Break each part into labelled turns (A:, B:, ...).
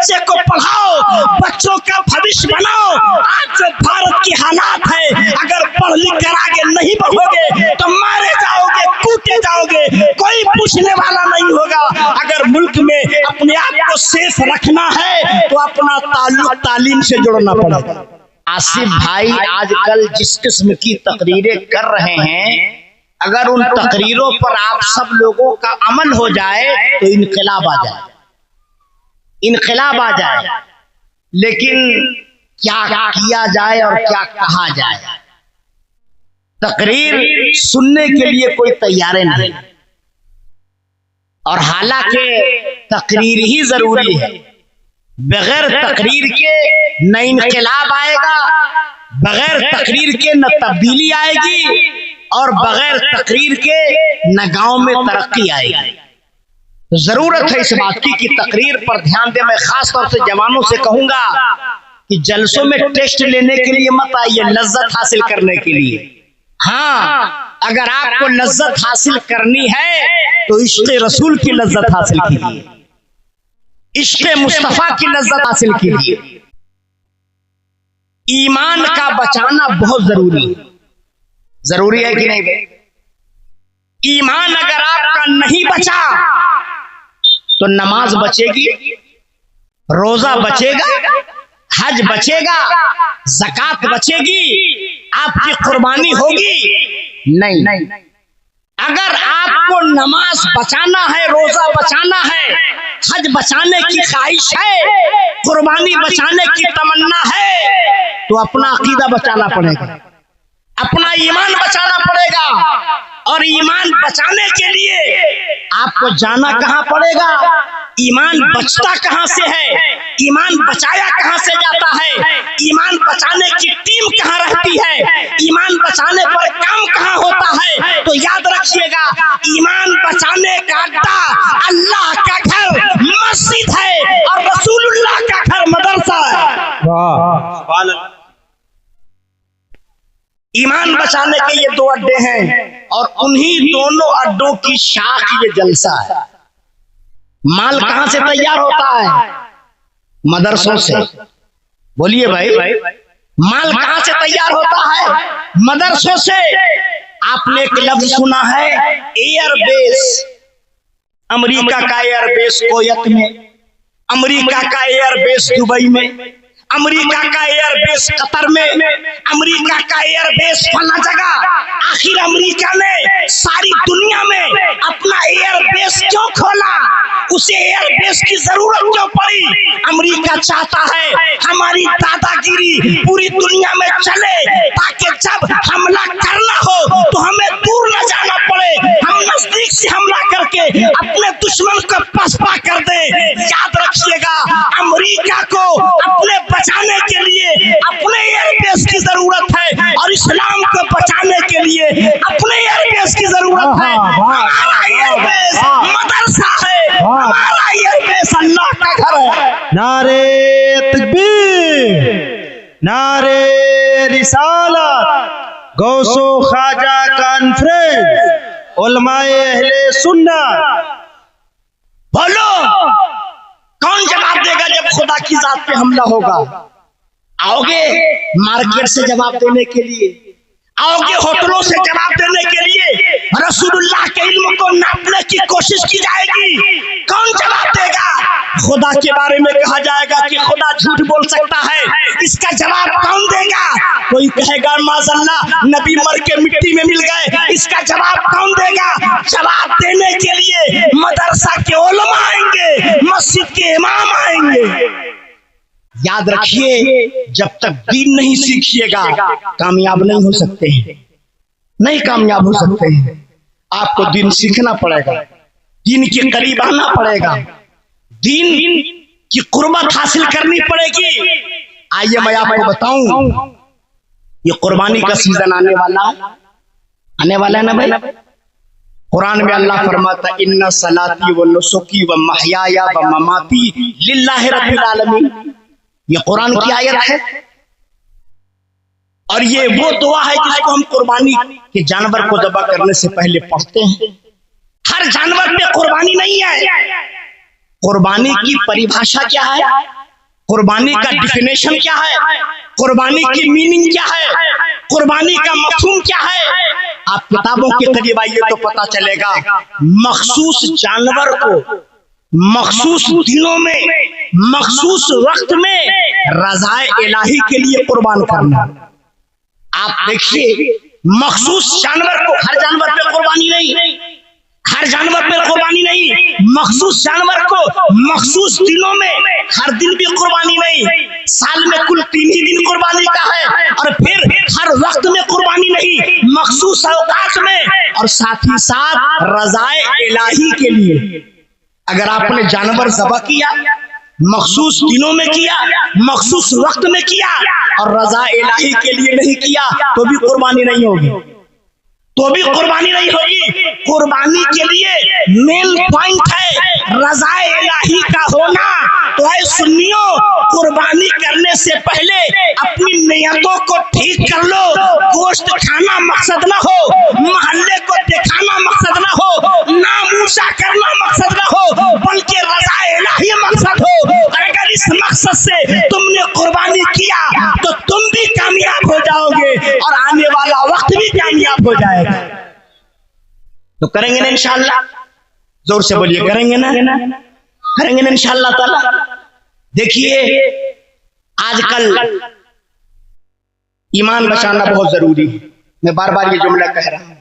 A: बच्चे को पढ़ाओ, बच्चों का भविष्य बनाओ। आज जो भारत की हालात है, अगर पढ़ लिख कर आगे नहीं बढ़ोगे तो मारे जाओगे, कूटे जाओगे, कोई पूछने वाला नहीं होगा। अगर मुल्क में अपने आप को सेफ रखना है तो अपना ताल्लुक तालीम से जोड़ना पड़ेगा।
B: आसिफ भाई आजकल जिस किस्म की तकरीरें कर रहे हैं, अगर उन तकरीरों पर आप सब लोगों का अमल हो जाए तो इनकलाब आ जाए, इनकलाब आ जाए। लेकिन क्या किया जाए और क्या कहा जाए? तकरीर सुनने के लिए कोई तैयार नहीं, और हालांकि तकरीर ही जरूरी है। बगैर तकरीर के न इनकलाब आएगा, बगैर तकरीर के न तब्दीली आएगी, और बगैर तकरीर के न गांव में तरक्की आएगी। जरूरत है इस बात की कि तकरीर पर ध्यान दें। मैं खास तौर से जवानों से कहूंगा कि जलसों में टेस्ट लेने के लिए मत आइए, लज्जत हासिल करने के लिए। हाँ, अगर आपको लज्जत हासिल करनी है तो इश्क़ रसूल की लज्जत हासिल कीजिए, इश्क़ मुस्तफा की लज्जत हासिल कीजिए। ईमान का बचाना बहुत जरूरी है। जरूरी है कि नहीं भाई? ईमान अगर आपका नहीं बचा तो नमाज बचेगी, रोजा बचेगा, हज बचेगा, ज़कात बचेगी, आपकी कुर्बानी होगी नहीं। अगर आपको नमाज बचाना है, रोजा बचाना है, हज बचाने की ख्वाहिश है, कुर्बानी बचाने की तमन्ना है, तो अपना अकीदा बचाना पड़ेगा, अपना ईमान बचाना पड़ेगा। और ईमान बचाने के लिए आपको जाना कहां पड़ेगा? ईमान बचता कहां से है, ईमान बचाया कहां से जाता है, ईमान बचाने की टीम कहां रहती है, ईमान बचाने पर काम कहां होता है? तो याद रखिएगा, ईमान बचाने का अड्डा अल्लाह का घर मस्जिद है और रसूलुल्लाह का घर मदरसा है। वाह, ईमान बचाने के ये दो अड्डे हैं, और उन्हीं दोनों अड्डों की शाख ये जलसा है। माल कहां से तैयार होता है? मदरसों से। बोलिए भाई, माल कहां से तैयार होता है? मदरसों से। आपने एक लफ्ज सुना है, एयरबेस। अमेरिका का एयरबेस कोयत में, अमेरिका का एयरबेस दुबई में, अमेरिका का एयरबेस कतर में, अमेरिका का एयरबेस फला जगह। आखिर अमेरिका ने सारी दुनिया में अपना एयरबेस क्यों खोला? उसे एयरबेस की जरूरत क्यों पड़ी? अमेरिका चाहता है हमारी दादागिरी पूरी दुनिया में चले, ताकि जब हमला करना हो तो हमें दूर न जाना पड़े, हम नजदीक से हमला करके अपने दुश्मन को पसपा कर दे। याद रखिएगा, अमेरिका को अपने बचाने के लिए अपने एयरबेस की जरूरत है, और इस्लाम को बचाने के लिए अपने एयरबेस की जरूरत है। हमारा एयरबेस मदरसा है, हमारा एयरबेस अल्लाह का घर है।
C: नारे तकबीर, नारे रिसालत, गौसो ख्वाजा कॉन्फ्रेंस, उलमाए अहले सुन्नत।
A: बोलो, कौन जवाब देगा जब खुदा की जात पे हमला होगा? आओगे मार्केट से जवाब देने के लिए, आओगे होटलों से जवाब देने के लिए, रसूलुल्लाह के इल्म को नापने की कोशिश की जाएगी। कौन जवाब देगा? खुदा के बारे में कहा जाएगा कि खुदा झूठ बोल सकता है, इसका जवाब कौन देगा? कोई कहेगा माज़अल्लाह नबी मर के मिट्टी में मिल गए, इसका जवाब कौन देगा? जवाब देने के लिए मदरसा के उलमा आएंगे, मस्जिद के इमाम आएंगे। याद रखिए, जब तक दीन नहीं सीखिएगा कामयाब नहीं हो सकते हैं, नहीं कामयाब हो सकते हैं। आपको दीन सीखना पड़ेगा, दीन के करीब आना पड़ेगा, दीन की कुर्बत हासिल करनी पड़ेगी। आइए मैं आपको बताऊं, ये कुर्बानी का सीजन आने वाला है ना भाई। कुरान में अल्लाह फरमाता, इन्ना सलाती व नुसुकी व महयाया व ममाती लिल्लाहि रब्बिल आलमीन। ये कुरान की आयत है, और ये वो दुआ है जिसको हम कुर्बानी के जानवर को ज़बह करने से पहले पढ़ते हैं। हर जानवर पे कुर्बानी नहीं है,
B: कुर्बानी की परिभाषा क्या है, कुर्बानी का डिफिनेशन क्या है, कुर्बानी की मीनिंग क्या है, कुर्बानी का मफहूम क्या है। आप किताबों के करीब आइए तो पता चलेगा। मखसूस जानवर को मखसूस दिनों में मखसूस वक्त में रज़ाए इलाही के लिए कुर्बान करना। आप देखिए, मखसूस जानवर को, हर जानवर पे कुर्बानी नहीं, हर जानवर पे कुर्बानी नहीं, मखसूस जानवर को मखसूस दिनों में, हर दिन भी कुर्बानी नहीं, साल में कुल 3 ही दिन कुर्बानी का है, और फिर हर वक्त में कुर्बानी नहीं, मखसूस औकात में, और साथ ही साथ रज़ाए इलाही के लिए। अगर आपने जानवर ज़बह किया, मखसूस दिनों में किया, मखसूस वक्त में किया, और रज़ा इलाही के लिए नहीं किया, तो भी कुर्बानी नहीं होगी, तो भी कुर्बानी नहीं होगी। कुर्बानी के लिए मेन पॉइंट है रज़ा इलाही का होना। तो है सुन्नियों, कुर्बानी करने से पहले अपनी नियतों को ठीक कर लो। गोश्त खाना मकसद ना हो, मोहल्ले को दिखाना मकसद ना हो, नाम ऊंचा करना मकसद ना हो, बल्कि रज़ा इलाही मकसद हो। और अगर इस मकसद से तुमने कुर्बानी किया तो तुम भी कामयाब हो जाओगे और आने वाला वक्त भी कामयाब हो जाएगा। तो करेंगे ना इंशाअल्लाह? जोर से बोलिए, करेंगे ना? करेंगे ना इंशाअल्लाह ताला? देखिए, आजकल ईमान बचाना बहुत जरूरी है। मैं बार बार ये जुमला कह रहा हूं,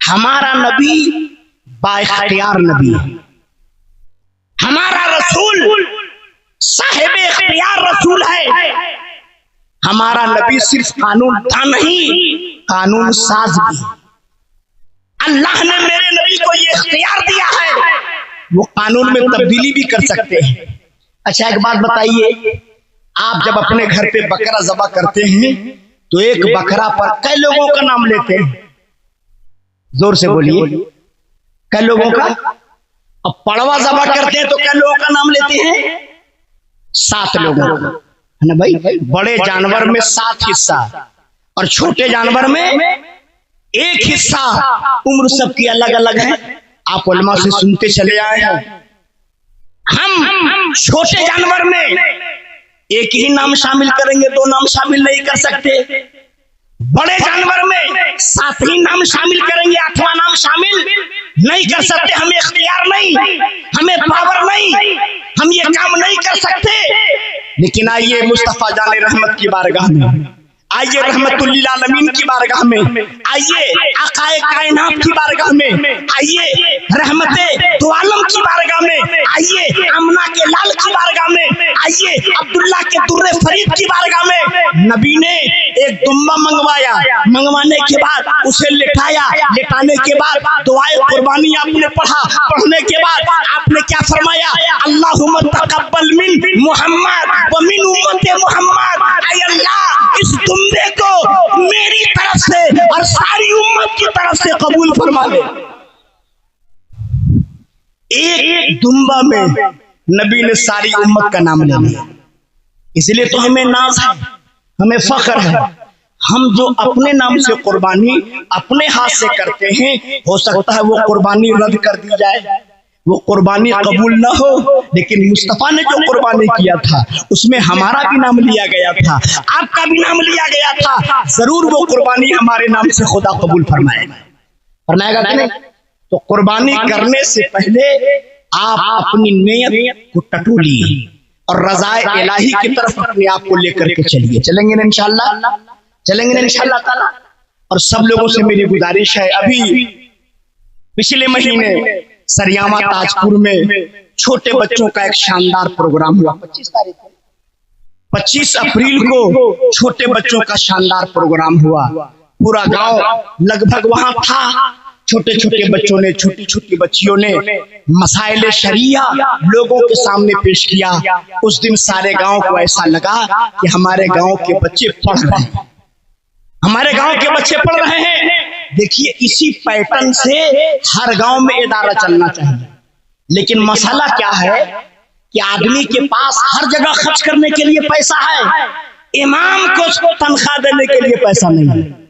B: हमारा नबी बाइख्तियार नबी है, हमारा रसूल साहिब इख्तियार रसूल है। हमारा नबी सिर्फ कानून था नहीं, कानून साज भी। अल्लाह ने मेरे नबी को ये इख्तियार दिया है, वो कानून में तब्दीली भी कर सकते हैं। अच्छा, एक बात बताइए, आप जब अपने घर पे बकरा ज़बह करते हैं तो एक बकरा पर कई लोगों का नाम लेते हैं? जोर से बोलिए, कई लोगों का। अब पड़वा ज़बह करते हैं तो कई लोगों का नाम लेते हैं? 7 लोगों का, है ना भाई? बड़े जानवर में 7 हिस्सा और छोटे जानवर में 1 हिस्सा। उम्र सबकी अलग अलग है, आप उलमा से सुनते चले आए हैं। हम छोटे जानवर में एक ही नाम शामिल करेंगे, 2 नाम शामिल नहीं कर सकते। बड़े जानवर में 7 ही नाम शामिल करेंगे, 8वां नाम शामिल नहीं कर सकते। हमें इख्तियार नहीं, हमें पावर नहीं, हम ये काम नहीं कर सकते। लेकिन आइए मुस्तफा जाने रहमत की बारगाह में, आइए रहमतुल्लिल आलमीन की बारगाह में, आइए आकाए कायनात की बारगाह में, आइए रहमते दो आलम की बारगाह में, आइए अमना के लाल की बारगाह में, आइए अब्दुल्ला के दुर्रे फरीद की बारगाह में। नबी ने एक दुम्बा मंगवाया, मंगवाने के बाद उसे लिटाया, लिटाने के बाद दुआए कुर्बानी आपने पढ़ा, पढ़ने के बाद आपने क्या फरमाया? अल्लाहुम्मा तक़ब्बल मिन मुहम्मद व मिन उम्मते मुहम्मद। ऐ अल्लाह, इस दुम्बे को मेरी तरफ से और सारी उम्मत की तरफ से कबूल फरमा ले। एक दुम्बा में नबी ने सारी उम्मत का नाम ले लिया। इसलिए तो हमें नाज है, हमें फख्र है। हम जो अपने नाम से कुर्बानी अपने हाथ से करते हैं, हो सकता है वो कुर्बानी रद्द कर दी जाए, वो कुर्बानी कबूल ना हो। लेकिन मुस्तफा ने जो कुर्बानी किया था उसमें हमारा भी नाम लिया गया था, आपका भी नाम लिया गया था। जरूर वो कुर्बानी हमारे नाम से खुदा कबूल फरमाएगा, फरमाएगा कि नहीं? तो कुर्बानी करने से पहले आप अपनी नियत को टटोलिए और रज़ाए इलाही की तरफ अपने आप को लेकर के चलिए। चलेंगे ना इंशाअल्लाह? चलेंगे ना इंशाअल्लाह ताला? और सब लोगों से मेरी गुजारिश है, अभी पिछले महीने सरियामा ताजपुर में छोटे बच्चों का एक शानदार प्रोग्राम हुआ। 25 अप्रैल को छोटे बच्चों का शानदार प्रोग्राम हुआ। पूरा गांव लगभग वहां था। छोटे छोटे बच्चों ने, छोटी छोटी बच्चियों ने मसाइल शरिया लोगों के सामने पेश किया। उस दिन सारे गांव को ऐसा लगा कि हमारे गांव के बच्चे पढ़ रहे हैं, हमारे गांव के बच्चे पढ़ रहे हैं। देखिए, इसी पैटर्न से हर गांव में इदारा चलना चाहिए। लेकिन मसला क्या है कि आदमी के पास हर जगह खर्च करने के लिए पैसा है, इमाम को उसको तनख्वाह देने के लिए पैसा नहीं है।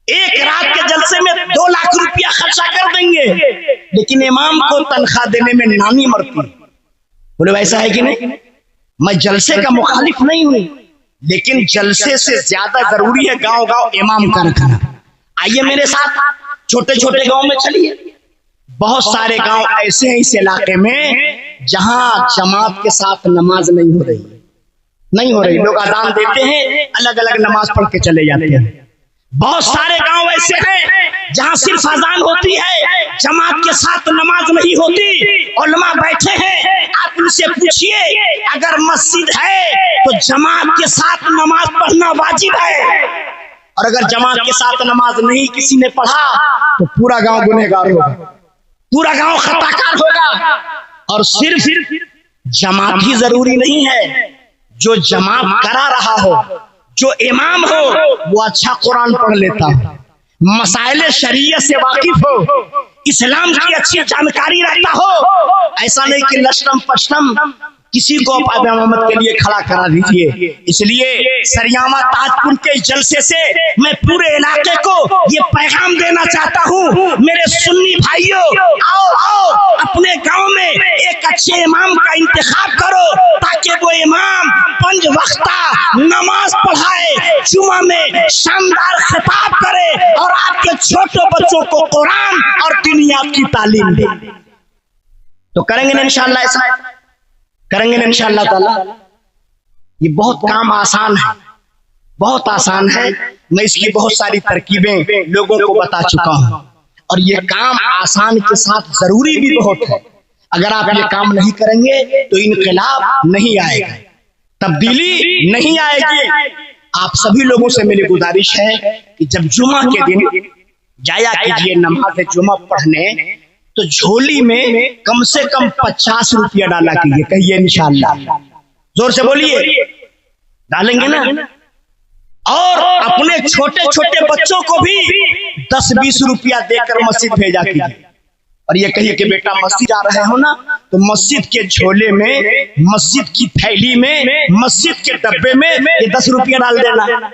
B: एक रात के जलसे में 2 लाख रुपया खर्चा कर देंगे, लेकिन इमाम को तनख्वाह देने में नानी मरती,
A: बोले वैसा है कि नहीं? मैं जलसे का मुखालिफ नहीं हूं, लेकिन जलसे से ज्यादा जरूरी है गांव गांव इमाम का रखना। आइए मेरे साथ छोटे छोटे गांव में चलिए। बहुत सारे गांव ऐसे हैं इस इलाके में जहां जमात के साथ नमाज नहीं हो रही। लोग अजान देते हैं, अलग अलग नमाज पढ़ के चले जाते हैं। बहुत सारे गांव ऐसे हैं जहां सिर्फ अजान होती है, जमात के साथ नमाज नहीं होती। उलमा बैठे हैं, आप उनसे पूछिए अगर मस्जिद है तो जमात के साथ नमाज पढ़ना वाजिब है, और अगर जमात के साथ नमाज नहीं किसी ने पढ़ा तो पूरा गांव गुनहगार होगा, पूरा गांव खताकार होगा। और सिर्फ जमात ही जरूरी नहीं है, जो जमात करा रहा हो, जो इमाम हो, वो अच्छा कुरान पढ़ लेता हो, मसाइल शरीयत से वाकिफ हो, इस्लाम की अच्छी जानकारी रखता हो। ऐसा नहीं कि लश्कम पश्कम किसी को आप इमामत के लिए खड़ा करा दीजिए। इसलिए सरियामा ताजपुर के जलसे से मैं पूरे इलाके को ये पैगाम देना चाहता हूँ, मेरे सुन्नी भाइयों, आओ अपने गांव में एक अच्छे इमाम का इंतखाब करो, ताकि वो इमाम 5 वक्ता नमाज पढ़ाए, जुमा में शानदार खिताब करे और आपके छोटे बच्चों को कुरान और दुनिया की तालीम दे। तो करेंगे ना इंशाअल्लाह, ऐसा करेंगे ना इंशाअल्लाह ताला। ये बहुत काम आसान है, बहुत आसान है। मैं इसकी बहुत सारी तरकीबें लोगों को बता चुका हूं, और ये काम आसान के साथ जरूरी भी बहुत है। अगर आप ये काम नहीं करेंगे तो इनकलाब नहीं आएगा, तब्दीली नहीं आएगी। आप सभी लोगों से मेरी गुजारिश है कि जब जुमा के दिन जाया कीजिए नमाज जुमा पढ़ने, तो झोली में कम से कम 50 रुपया डाला कीजिए। कहिए इंशाअल्लाह, जोर से बोलिए, डालेंगे ना? और अपने छोटे छोटे बच्चों को भी 10-20 रुपया देकर मस्जिद भेजा कीजिए। और ये कहिए कि बेटा मस्जिद आ रहे हो ना, तो मस्जिद के झोले में, मस्जिद की थैली में, मस्जिद के डब्बे में ये 10 रुपया डाल देना।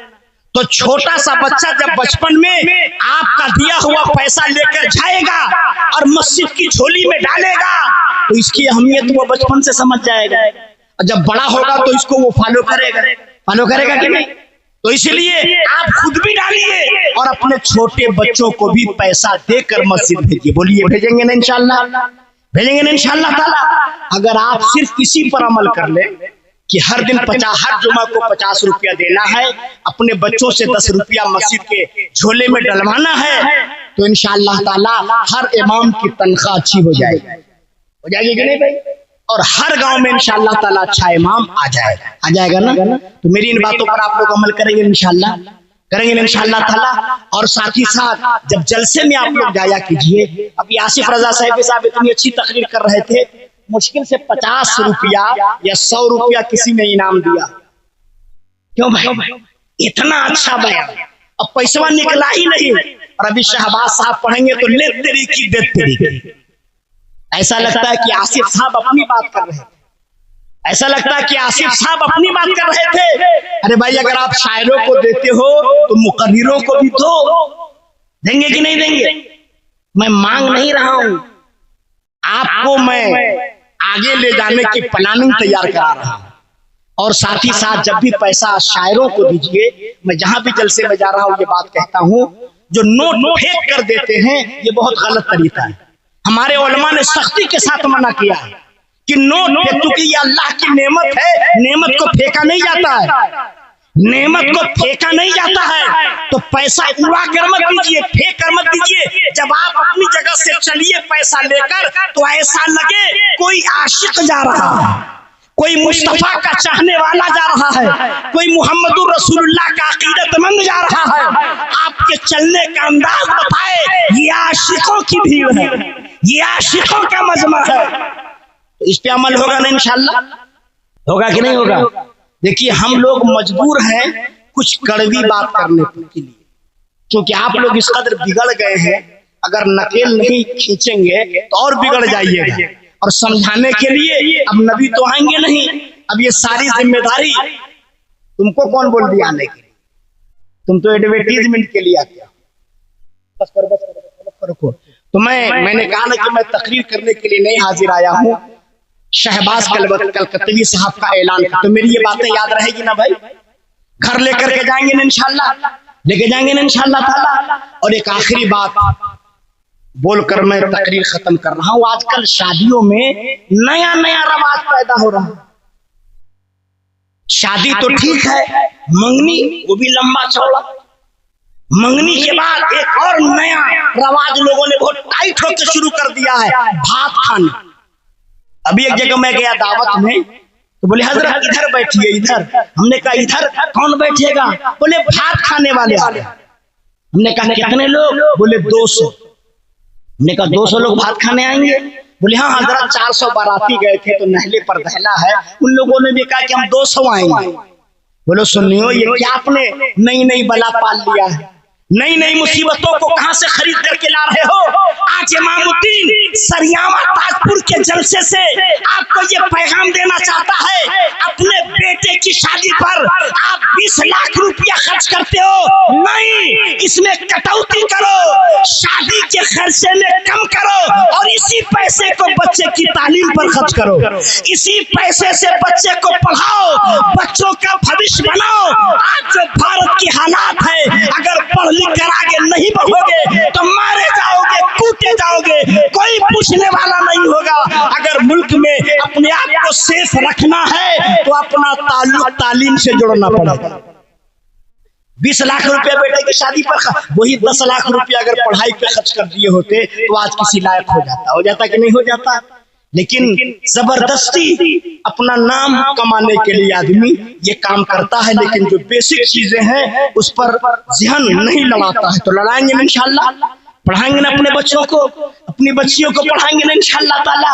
A: तो छोटा सा बच्चा जब बचपन में आपका दिया हुआ पैसा लेकर जाएगा और मस्जिद की झोली में डालेगा, तो इसकी अहमियत वो बचपन से समझ जाएगा, और जब बड़ा होगा तो इसको वो फॉलो करेगा कि नहीं? तो इसलिए आप खुद भी डालिए और अपने छोटे बच्चों को भी पैसा देकर मस्जिद भेजिए। बोलिए भेजेंगे ना इंशाअल्लाह? भेजेंगे ना इंशाअल्लाह ताला? अगर आप सिर्फ इसी पर अमल कर ले कि हर दिन हर जुमा को 50 रुपया देना है, अपने बच्चों से 10 रुपया मस्जिद के झोले में डलवाना है, तो इंशाअल्लाह ताला हर इमाम की तनख्वाह अच्छी हो जाएगी कि नहीं भाई? और हर गांव में इंशाअल्लाह ताला अच्छा इमाम आ जाएगा ना? तो मेरी इन बातों पर आप लोग अमल करेंगे इंशाअल्लाह, करेंगे इंशाअल्लाह ताला। और साथ ही साथ जब जलसे में आप लोग जाया कीजिए। अभी आसिफ रजा साहब इतनी अच्छी तकरीर कर रहे थे, मुश्किल से 50 रुपया या 100 रुपया किसी ने इनाम दिया। क्यों भाई? इतना अच्छा बयान, अब पैसा निकला ही नहीं। और अभी शहबाज साहब पढ़ेंगे तो ले तेरी की दे तेरी की। ऐसा लगता है कि आसिफ साहब अपनी बात कर रहे थे, ऐसा लगता है कि आसिफ साहब अपनी बात कर रहे थे। अरे भाई, अगर आप शायरों को देते हो तो मुकर्रिरों को भी दो। देंगे कि नहीं देंगे? मैं मांग नहीं रहा हूं, आपको मैं आगे ले जाने की प्लानिंग तैयार करा रहा हूं। और साथ ही साथ जब भी पैसा शायरों को दीजिए, मैं जहां भी जलसे में जा रहा हूं ये बात कहता हूं, जो नोट फेंक कर देते हैं ये बहुत गलत तरीका है। हमारे उलमा ने सख्ती के साथ मना किया है कि नोट, क्योंकि ये अल्लाह की नेमत है, नेमत को फेंका नहीं जाता है, नेमत को फेंका नहीं जाता है। तो पैसा उड़ा कर मत दीजिए, फेंक कर मत दीजिए। जब आप अपनी जगह से चलिए पैसा लेकर, तो ऐसा लगे कोई आशिक जा रहा है, कोई मुस्तफा का चाहने वाला जा रहा है, कोई मुहम्मदुर रसूलुल्लाह का अकीदतमंद जा रहा है। आपके चलने का अंदाज बताए ये आशिकों की भीड़ है, ये आशिकों का मजमा है। तो इस पे अमल होगा ना इंशाअल्लाह? होगा कि नहीं होगा? देखिए, हम लोग मजबूर हैं कुछ कड़वी बात करने के लिए, क्योंकि आप लोग इस कदर बिगड़ गए हैं। अगर नकेल नहीं खींचेंगे तो और बिगड़ जाइएगा। और समझाने के लिए अब नबी तो आएंगे नहीं, अब ये सारी जिम्मेदारी तुमको कौन बोल दिया आने के लिए? तुम तो एडवर्टीजमेंट के लिए आते हो। बस करो। तो मैंने कहा ना कि मैं तकरीर करने के लिए नहीं हाजिर आया हूँ, शहबाज कलकत्तवी साहब का ऐलान कर। तो मेरी ये बातें याद रहेगी ना भाई, घर लेकर के जाएंगे ना इंशाल्लाह, लेके जाएंगे ना इंशाल्लाह ताला। और एक आखिरी बात बोलकर मैं तकरीर खत्म कर रहा हूं। आजकल शादियों में नया नया रवाज पैदा हो रहा है। शादी तो ठीक है, मंगनी वो भी लंबा चौड़ा, मंगनी के बाद एक और नया रवाज लोगों ने बहुत टाइट होकर शुरू कर दिया है, भात खाना। अभी एक जगह मैं गया दावत में, तो बोले हजरत इधर बैठिए, इधर। हमने कहा इधर कौन बैठेगा? बोले भात खाने वाले। हमने कहा कितने लोग? बोले 200। हमने कहा 200 लोग भात खाने आएंगे? बोले हाँ हजरत 400 बाराती गए थे तो नहले पर दहला है, उन लोगों ने भी कहा कि हम 200 आएंगे। बोलो सुनियो, ये क्या आपने नई नई बला पाल लिया है? नई नई मुसीबतों को कहां से खरीद करके ला रहे हो? आज इमामुद्दीन सरियावा ताजपुर के जलसे से आपको ये पैगाम देना चाहता है, अपने बेटे की शादी पर आप 20 लाख रुपया खर्च करते हो, नहीं, इसमें कटौती करो, शादी के खर्चे में कम करो और इसी पैसे को बच्चे की तालीम पर खर्च करो, इसी पैसे से बच्चे को पढ़ाओ, बच्चों का भविष्य बनाओ। आज जो भारत की हालात है, अगर पढ़ लिख कर आगे नहीं बढ़ोगे तो मारे जाओगे, कूटे जाओगे, कोई पूछने वाला नहीं होगा। अगर मुल्क में अपने आप को सेफ रखना है तो अपना ताल्लुक तालीम से जोड़ना पड़ेगा। 20 लाख रुपया बेटे की शादी पर, वही 10 लाख रुपया अगर पढ़ाई पे खर्च कर दिए होते तो आज किसी लायक हो जाता कि नहीं हो जाता? लेकिन जबरदस्ती अपना नाम कमाने के लिए आदमी ये काम करता है, लेकिन जो बेसिक चीजें हैं उस पर ज़हन नहीं लड़ाता है। तो लड़ाएंगे इंशाल्लाह, पढ़ाएंगे ना अपने बच्चों को, अपनी बच्चियों को पढ़ाएंगे ना इंशाल्लाह ताला।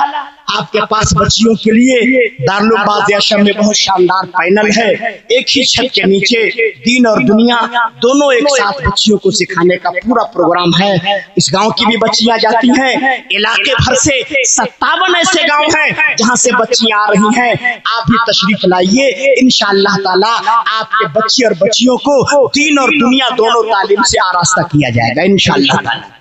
A: आपके पास बच्चियों के लिए दारुल बाज़ आशम में बहुत शानदार पैनल है। एक ही छत के नीचे दीन और दुनिया दोनों एक साथ बच्चियों को सिखाने का पूरा प्रोग्राम है। इस गांव की भी बच्चियां जाती हैं, इलाके भर से 57 ऐसे गांव हैं जहां से बच्चियां आ रही हैं। आप भी तशरीफ लाइए, इंशाअल्लाह ताला आपके बच्चे और बच्चियों को दीन और दुनिया दोनों तालीम से आरास्ता किया जाएगा इंशाअल्लाह ताला।